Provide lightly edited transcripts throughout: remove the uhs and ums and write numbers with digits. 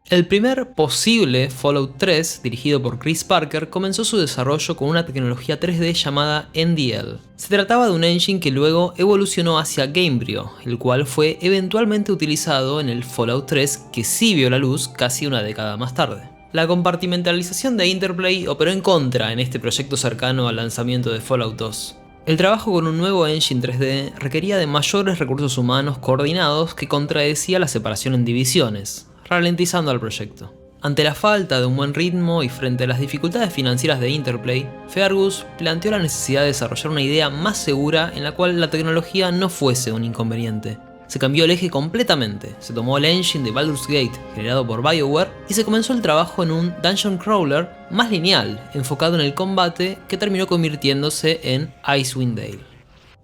El primer posible Fallout 3, dirigido por Chris Parker, comenzó su desarrollo con una tecnología 3D llamada NDL. Se trataba de un engine que luego evolucionó hacia Gamebryo, el cual fue eventualmente utilizado en el Fallout 3, que sí vio la luz casi una década más tarde. La compartimentalización de Interplay operó en contra en este proyecto cercano al lanzamiento de Fallout 2. El trabajo con un nuevo engine 3D requería de mayores recursos humanos coordinados que contradecía la separación en divisiones, ralentizando al proyecto. Ante la falta de un buen ritmo y frente a las dificultades financieras de Interplay, Fergus planteó la necesidad de desarrollar una idea más segura en la cual la tecnología no fuese un inconveniente. Se cambió el eje completamente, se tomó el engine de Baldur's Gate generado por BioWare y se comenzó el trabajo en un dungeon crawler más lineal, enfocado en el combate, que terminó convirtiéndose en Icewind Dale.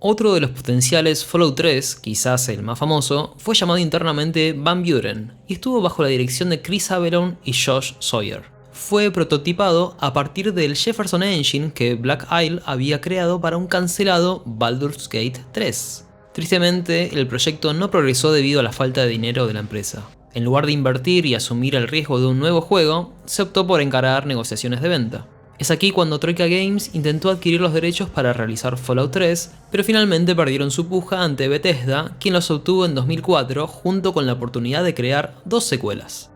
Otro de los potenciales Fallout 3, quizás el más famoso, fue llamado internamente Van Buren y estuvo bajo la dirección de Chris Avellone y Josh Sawyer. Fue prototipado a partir del Jefferson Engine que Black Isle había creado para un cancelado Baldur's Gate 3. Tristemente, el proyecto no progresó debido a la falta de dinero de la empresa. En lugar de invertir y asumir el riesgo de un nuevo juego, se optó por encarar negociaciones de venta. Es aquí cuando Troika Games intentó adquirir los derechos para realizar Fallout 3, pero finalmente perdieron su puja ante Bethesda, quien los obtuvo en 2004 junto con la oportunidad de crear 2 secuelas.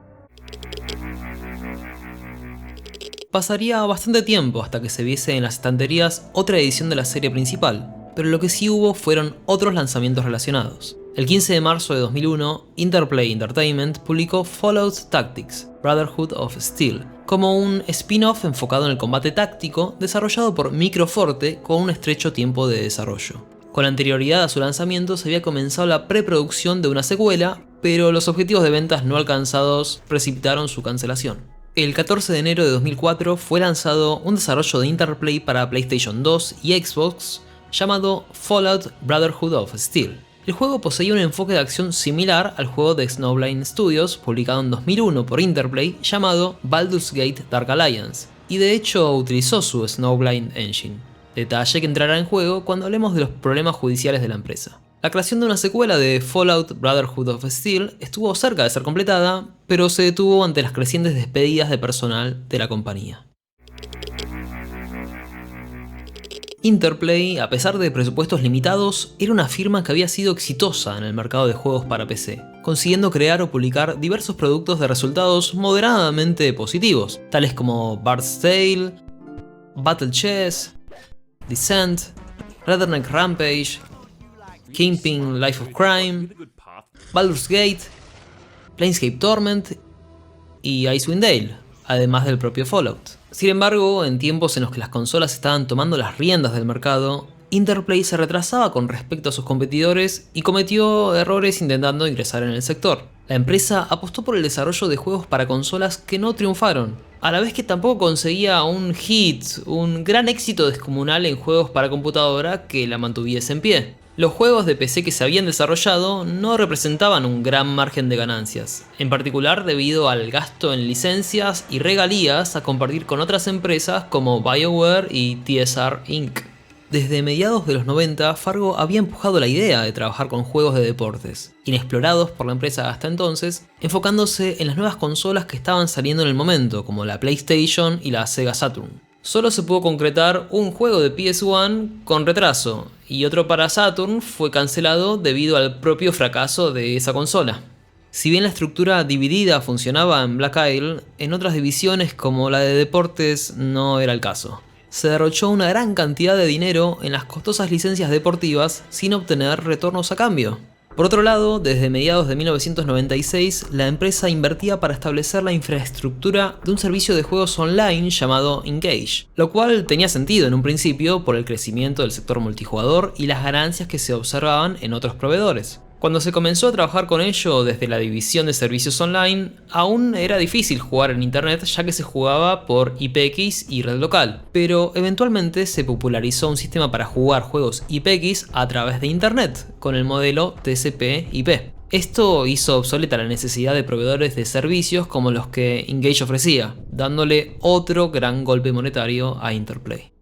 Pasaría bastante tiempo hasta que se viese en las estanterías otra edición de la serie principal, pero lo que sí hubo fueron otros lanzamientos relacionados. El 15 de marzo de 2001, Interplay Entertainment publicó Fallout Tactics: Brotherhood of Steel, como un spin-off enfocado en el combate táctico desarrollado por Microforte con un estrecho tiempo de desarrollo. Con anterioridad a su lanzamiento se había comenzado la preproducción de una secuela, pero los objetivos de ventas no alcanzados precipitaron su cancelación. El 14 de enero de 2004 fue lanzado un desarrollo de Interplay para PlayStation 2 y Xbox llamado Fallout Brotherhood of Steel. El juego poseía un enfoque de acción similar al juego de Snowblind Studios, publicado en 2001 por Interplay, llamado Baldur's Gate Dark Alliance, y de hecho utilizó su Snowblind Engine, detalle que entrará en juego cuando hablemos de los problemas judiciales de la empresa. La creación de una secuela de Fallout Brotherhood of Steel estuvo cerca de ser completada, pero se detuvo ante las crecientes despedidas de personal de la compañía. Interplay, a pesar de presupuestos limitados, era una firma que había sido exitosa en el mercado de juegos para PC, consiguiendo crear o publicar diversos productos de resultados moderadamente positivos, tales como Bard's Tale, Battle Chess, Descent, Redneck Rampage, Kingpin Life of Crime, Baldur's Gate, Planescape Torment y Icewind Dale, además del propio Fallout. Sin embargo, en tiempos en los que las consolas estaban tomando las riendas del mercado, Interplay se retrasaba con respecto a sus competidores y cometió errores intentando ingresar en el sector. La empresa apostó por el desarrollo de juegos para consolas que no triunfaron, a la vez que tampoco conseguía un hit, un gran éxito descomunal en juegos para computadora que la mantuviese en pie. Los juegos de PC que se habían desarrollado no representaban un gran margen de ganancias, en particular debido al gasto en licencias y regalías a compartir con otras empresas como BioWare y TSR Inc. Desde mediados de los 90, Fargo había empujado la idea de trabajar con juegos de deportes, inexplorados por la empresa hasta entonces, enfocándose en las nuevas consolas que estaban saliendo en el momento, como la PlayStation y la Sega Saturn. Solo se pudo concretar un juego de PS1 con retraso, y otro para Saturn fue cancelado debido al propio fracaso de esa consola. Si bien la estructura dividida funcionaba en Black Isle, en otras divisiones como la de deportes no era el caso. Se derrochó una gran cantidad de dinero en las costosas licencias deportivas sin obtener retornos a cambio. Por otro lado, desde mediados de 1996, la empresa invertía para establecer la infraestructura de un servicio de juegos online llamado Engage, lo cual tenía sentido en un principio por el crecimiento del sector multijugador y las ganancias que se observaban en otros proveedores. Cuando se comenzó a trabajar con ello desde la división de servicios online, aún era difícil jugar en internet ya que se jugaba por IPX y red local, pero eventualmente se popularizó un sistema para jugar juegos IPX a través de internet, con el modelo TCP/IP. Esto hizo obsoleta la necesidad de proveedores de servicios como los que Engage ofrecía, dándole otro gran golpe monetario a Interplay.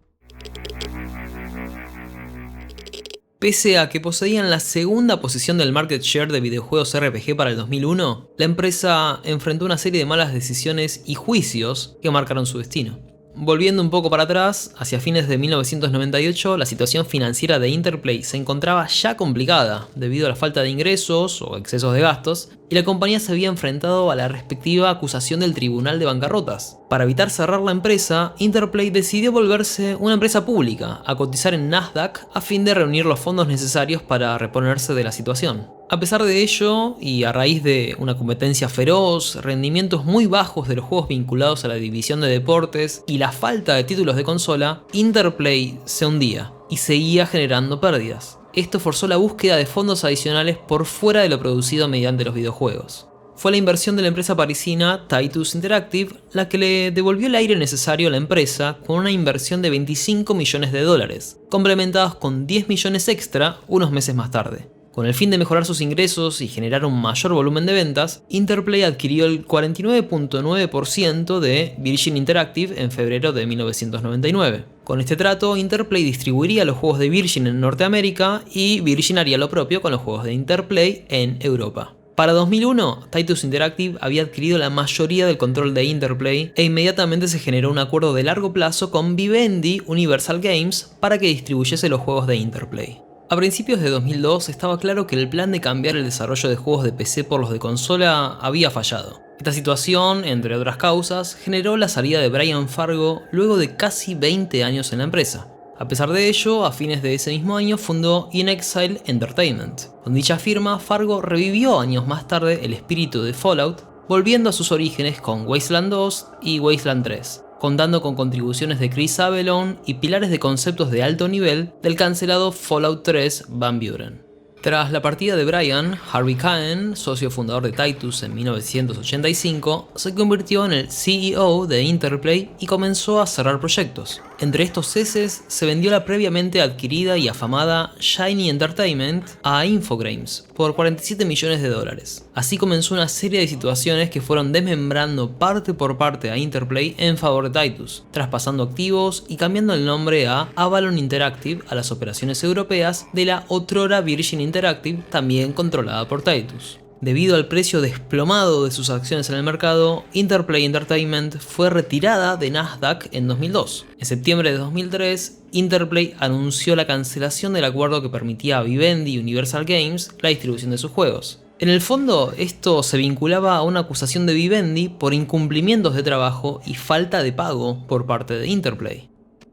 Pese a que poseían la segunda posición del market share de videojuegos RPG para el 2001, la empresa enfrentó una serie de malas decisiones y juicios que marcaron su destino. Volviendo un poco para atrás, hacia fines de 1998, la situación financiera de Interplay se encontraba ya complicada debido a la falta de ingresos o excesos de gastos, y la compañía se había enfrentado a la respectiva acusación del Tribunal de Bancarrotas. Para evitar cerrar la empresa, Interplay decidió volverse una empresa pública, a cotizar en Nasdaq a fin de reunir los fondos necesarios para reponerse de la situación. A pesar de ello, y a raíz de una competencia feroz, rendimientos muy bajos de los juegos vinculados a la división de deportes y la falta de títulos de consola, Interplay se hundía y seguía generando pérdidas. Esto forzó la búsqueda de fondos adicionales por fuera de lo producido mediante los videojuegos. Fue la inversión de la empresa parisina Titus Interactive la que le devolvió el aire necesario a la empresa con una inversión de 25 millones de dólares, complementados con 10 millones extra unos meses más tarde. Con el fin de mejorar sus ingresos y generar un mayor volumen de ventas, Interplay adquirió el 49.9% de Virgin Interactive en febrero de 1999. Con este trato, Interplay distribuiría los juegos de Virgin en Norteamérica y Virgin haría lo propio con los juegos de Interplay en Europa. Para 2001, Titus Interactive había adquirido la mayoría del control de Interplay e inmediatamente se generó un acuerdo de largo plazo con Vivendi Universal Games para que distribuyese los juegos de Interplay. A principios de 2002 estaba claro que el plan de cambiar el desarrollo de juegos de PC por los de consola había fallado. Esta situación, entre otras causas, generó la salida de Brian Fargo luego de casi 20 años en la empresa. A pesar de ello, a fines de ese mismo año fundó In Exile Entertainment. Con dicha firma, Fargo revivió años más tarde el espíritu de Fallout, volviendo a sus orígenes con Wasteland 2 y Wasteland 3. Contando con contribuciones de Chris Avellone y pilares de conceptos de alto nivel del cancelado Fallout 3 Van Buren. Tras la partida de Brian, Harvey Cahen, socio fundador de Titus en 1985, se convirtió en el CEO de Interplay y comenzó a cerrar proyectos. Entre estos ceses, se vendió la previamente adquirida y afamada Shiny Entertainment a Infogrames por 47 millones de dólares. Así comenzó una serie de situaciones que fueron desmembrando parte por parte a Interplay en favor de Titus, traspasando activos y cambiando el nombre a Avalon Interactive a las operaciones europeas de la otrora Virgin Interactive, también controlada por Titus. Debido al precio desplomado de sus acciones en el mercado, Interplay Entertainment fue retirada de Nasdaq en 2002. En septiembre de 2003, Interplay anunció la cancelación del acuerdo que permitía a Vivendi Universal Games la distribución de sus juegos. En el fondo, esto se vinculaba a una acusación de Vivendi por incumplimientos de trabajo y falta de pago por parte de Interplay.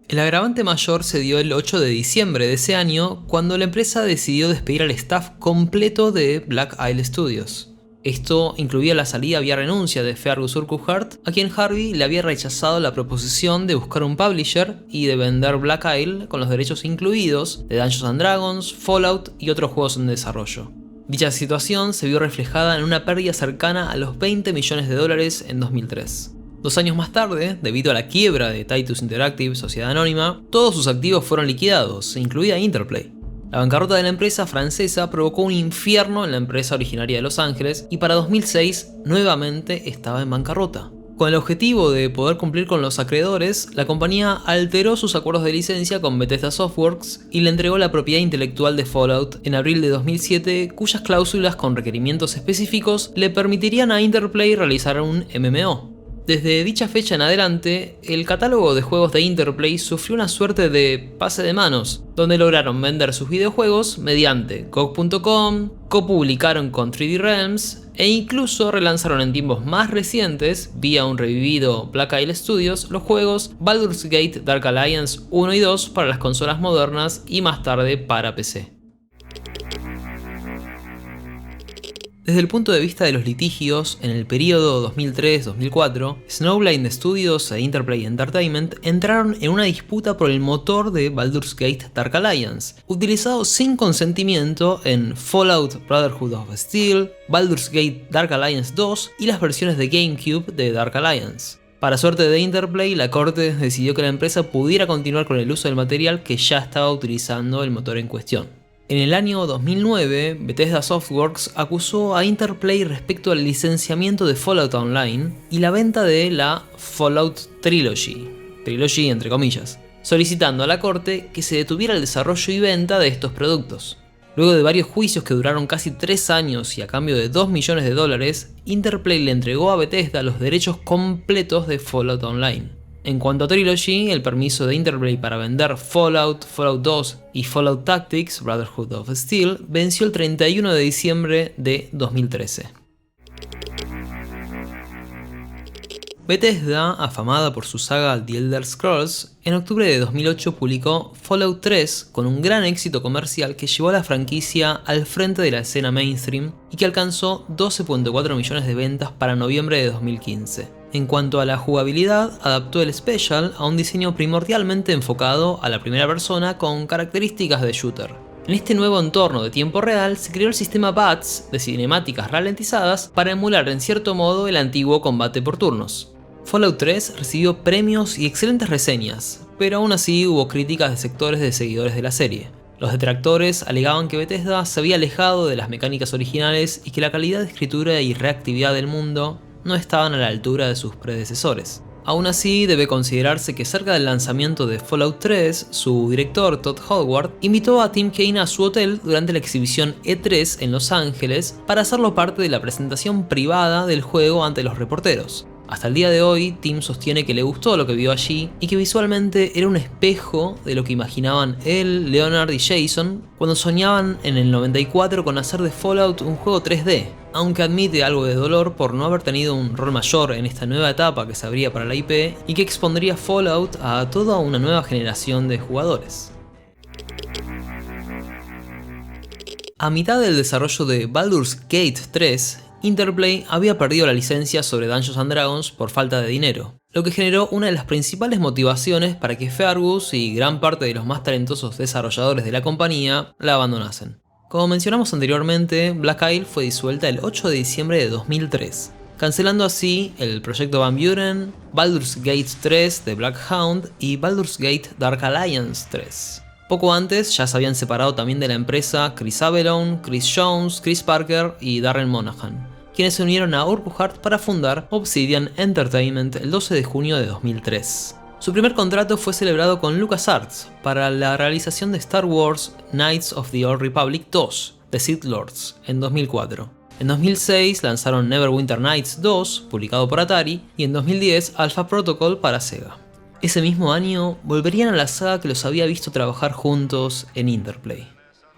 El agravante mayor se dio el 8 de diciembre de ese año, cuando la empresa decidió despedir al staff completo de Black Isle Studios. Esto incluía la salida vía renuncia de Fergus Urquhart, a quien Harvey le había rechazado la proposición de buscar un publisher y de vender Black Isle con los derechos incluidos de Dungeons & Dragons, Fallout y otros juegos en desarrollo. Dicha situación se vio reflejada en una pérdida cercana a los 20 millones de dólares en 2003. 2 años más tarde, debido a la quiebra de Titus Interactive, sociedad anónima, todos sus activos fueron liquidados, incluida Interplay. La bancarrota de la empresa francesa provocó un infierno en la empresa originaria de Los Ángeles y para 2006 nuevamente estaba en bancarrota. Con el objetivo de poder cumplir con los acreedores, la compañía alteró sus acuerdos de licencia con Bethesda Softworks y le entregó la propiedad intelectual de Fallout en abril de 2007, cuyas cláusulas con requerimientos específicos le permitirían a Interplay realizar un MMO. Desde dicha fecha en adelante, el catálogo de juegos de Interplay sufrió una suerte de pase de manos, donde lograron vender sus videojuegos mediante GOG.com, copublicaron con 3D Realms e incluso relanzaron en tiempos más recientes, vía un revivido Black Isle Studios, los juegos Baldur's Gate Dark Alliance 1 y 2 para las consolas modernas y más tarde para PC. Desde el punto de vista de los litigios, en el periodo 2003-2004, Snowblind Studios e Interplay Entertainment entraron en una disputa por el motor de Baldur's Gate Dark Alliance, utilizado sin consentimiento en Fallout Brotherhood of Steel, Baldur's Gate Dark Alliance 2 y las versiones de GameCube de Dark Alliance. Para suerte de Interplay, la corte decidió que la empresa pudiera continuar con el uso del material que ya estaba utilizando el motor en cuestión. En el año 2009, Bethesda Softworks acusó a Interplay respecto al licenciamiento de Fallout Online y la venta de la Fallout Trilogy entre comillas, solicitando a la corte que se detuviera el desarrollo y venta de estos productos. Luego de varios juicios que duraron casi 3 años y a cambio de $2 millones, Interplay le entregó a Bethesda los derechos completos de Fallout Online. En cuanto a Trilogy, el permiso de Interplay para vender Fallout, Fallout 2 y Fallout Tactics, Brotherhood of Steel, venció el 31 de diciembre de 2013. Bethesda, afamada por su saga The Elder Scrolls, en octubre de 2008 publicó Fallout 3 con un gran éxito comercial que llevó a la franquicia al frente de la escena mainstream y que alcanzó 12.4 millones de ventas para noviembre de 2015. En cuanto a la jugabilidad, adaptó el Special a un diseño primordialmente enfocado a la primera persona con características de shooter. En este nuevo entorno de tiempo real se creó el sistema BATS de cinemáticas ralentizadas para emular en cierto modo el antiguo combate por turnos. Fallout 3 recibió premios y excelentes reseñas, pero aún así hubo críticas de sectores de seguidores de la serie. Los detractores alegaban que Bethesda se había alejado de las mecánicas originales y que la calidad de escritura y reactividad del mundo no estaban a la altura de sus predecesores. Aún así, debe considerarse que cerca del lanzamiento de Fallout 3, su director Todd Howard invitó a Tim Kaine a su hotel durante la exhibición E3 en Los Ángeles para hacerlo parte de la presentación privada del juego ante los reporteros. Hasta el día de hoy, Tim sostiene que le gustó lo que vio allí y que visualmente era un espejo de lo que imaginaban él, Leonard y Jason cuando soñaban en el 94 con hacer de Fallout un juego 3D, aunque admite algo de dolor por no haber tenido un rol mayor en esta nueva etapa que se abría para la IP y que expondría Fallout a toda una nueva generación de jugadores. A mitad del desarrollo de Baldur's Gate 3, Interplay había perdido la licencia sobre Dungeons & Dragons por falta de dinero, lo que generó una de las principales motivaciones para que Fergus y gran parte de los más talentosos desarrolladores de la compañía la abandonasen. Como mencionamos anteriormente, Black Isle fue disuelta el 8 de diciembre de 2003, cancelando así el proyecto Van Buren, Baldur's Gate 3 de Black Hound y Baldur's Gate Dark Alliance 3. Poco antes ya se habían separado también de la empresa Chris Avellone, Chris Jones, Chris Parker y Darren Monahan, quienes se unieron a Urquhart para fundar Obsidian Entertainment el 12 de junio de 2003. Su primer contrato fue celebrado con LucasArts para la realización de Star Wars Knights of the Old Republic 2, The Sith Lords, en 2004. En 2006 lanzaron Neverwinter Nights 2, publicado por Atari, y en 2010 Alpha Protocol para Sega. Ese mismo año volverían a la saga que los había visto trabajar juntos en Interplay.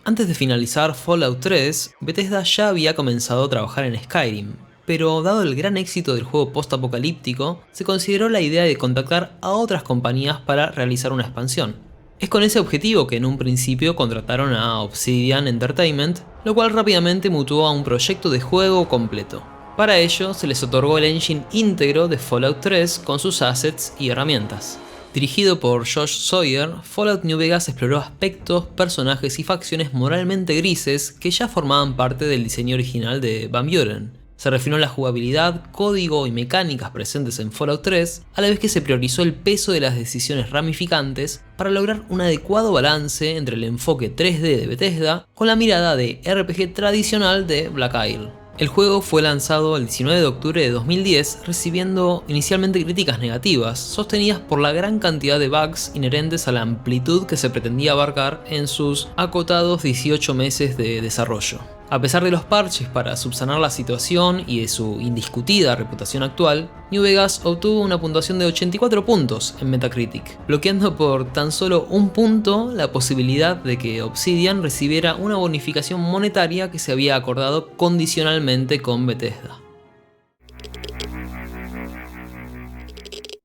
Antes de finalizar Fallout 3, Bethesda ya había comenzado a trabajar en Skyrim, pero dado el gran éxito del juego post-apocalíptico, se consideró la idea de contactar a otras compañías para realizar una expansión. Es con ese objetivo que en un principio contrataron a Obsidian Entertainment, lo cual rápidamente mutó a un proyecto de juego completo. Para ello, se les otorgó el engine íntegro de Fallout 3 con sus assets y herramientas. Dirigido por Josh Sawyer, Fallout New Vegas exploró aspectos, personajes y facciones moralmente grises que ya formaban parte del diseño original de Van Buren. Se refinó la jugabilidad, código y mecánicas presentes en Fallout 3, a la vez que se priorizó el peso de las decisiones ramificantes para lograr un adecuado balance entre el enfoque 3D de Bethesda con la mirada de RPG tradicional de Black Isle. El juego fue lanzado el 19 de octubre de 2010, recibiendo inicialmente críticas negativas, sostenidas por la gran cantidad de bugs inherentes a la amplitud que se pretendía abarcar en sus acotados 18 meses de desarrollo. A pesar de los parches para subsanar la situación y de su indiscutida reputación actual, New Vegas obtuvo una puntuación de 84 puntos en Metacritic, bloqueando por tan solo un punto la posibilidad de que Obsidian recibiera una bonificación monetaria que se había acordado condicionalmente con Bethesda.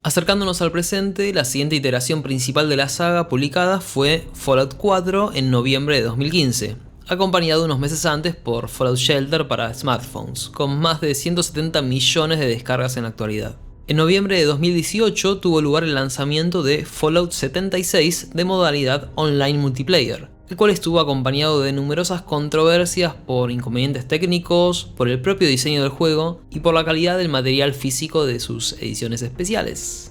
Acercándonos al presente, la siguiente iteración principal de la saga publicada fue Fallout 4 en noviembre de 2015. Acompañado unos meses antes por Fallout Shelter para smartphones, con más de 170 millones de descargas en la actualidad. En noviembre de 2018 tuvo lugar el lanzamiento de Fallout 76 de modalidad online multiplayer, el cual estuvo acompañado de numerosas controversias por inconvenientes técnicos, por el propio diseño del juego y por la calidad del material físico de sus ediciones especiales.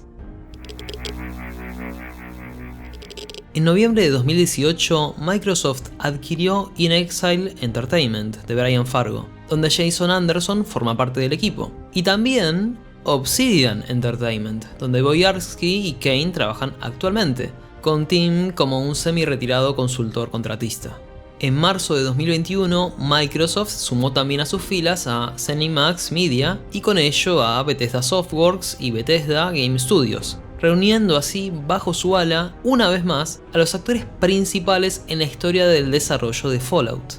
En noviembre de 2018, Microsoft adquirió In Exile Entertainment de Brian Fargo, donde Jason Anderson forma parte del equipo, y también Obsidian Entertainment, donde Boyarsky y Kaine trabajan actualmente. con Tim como un semi-retirado consultor contratista. En marzo de 2021, Microsoft sumó también a sus filas a ZeniMax Media y con ello a Bethesda Softworks y Bethesda Game Studios, reuniendo así bajo su ala, una vez más, a los actores principales en la historia del desarrollo de Fallout.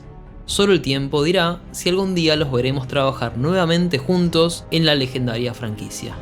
Solo el tiempo dirá si algún día los veremos trabajar nuevamente juntos en la legendaria franquicia.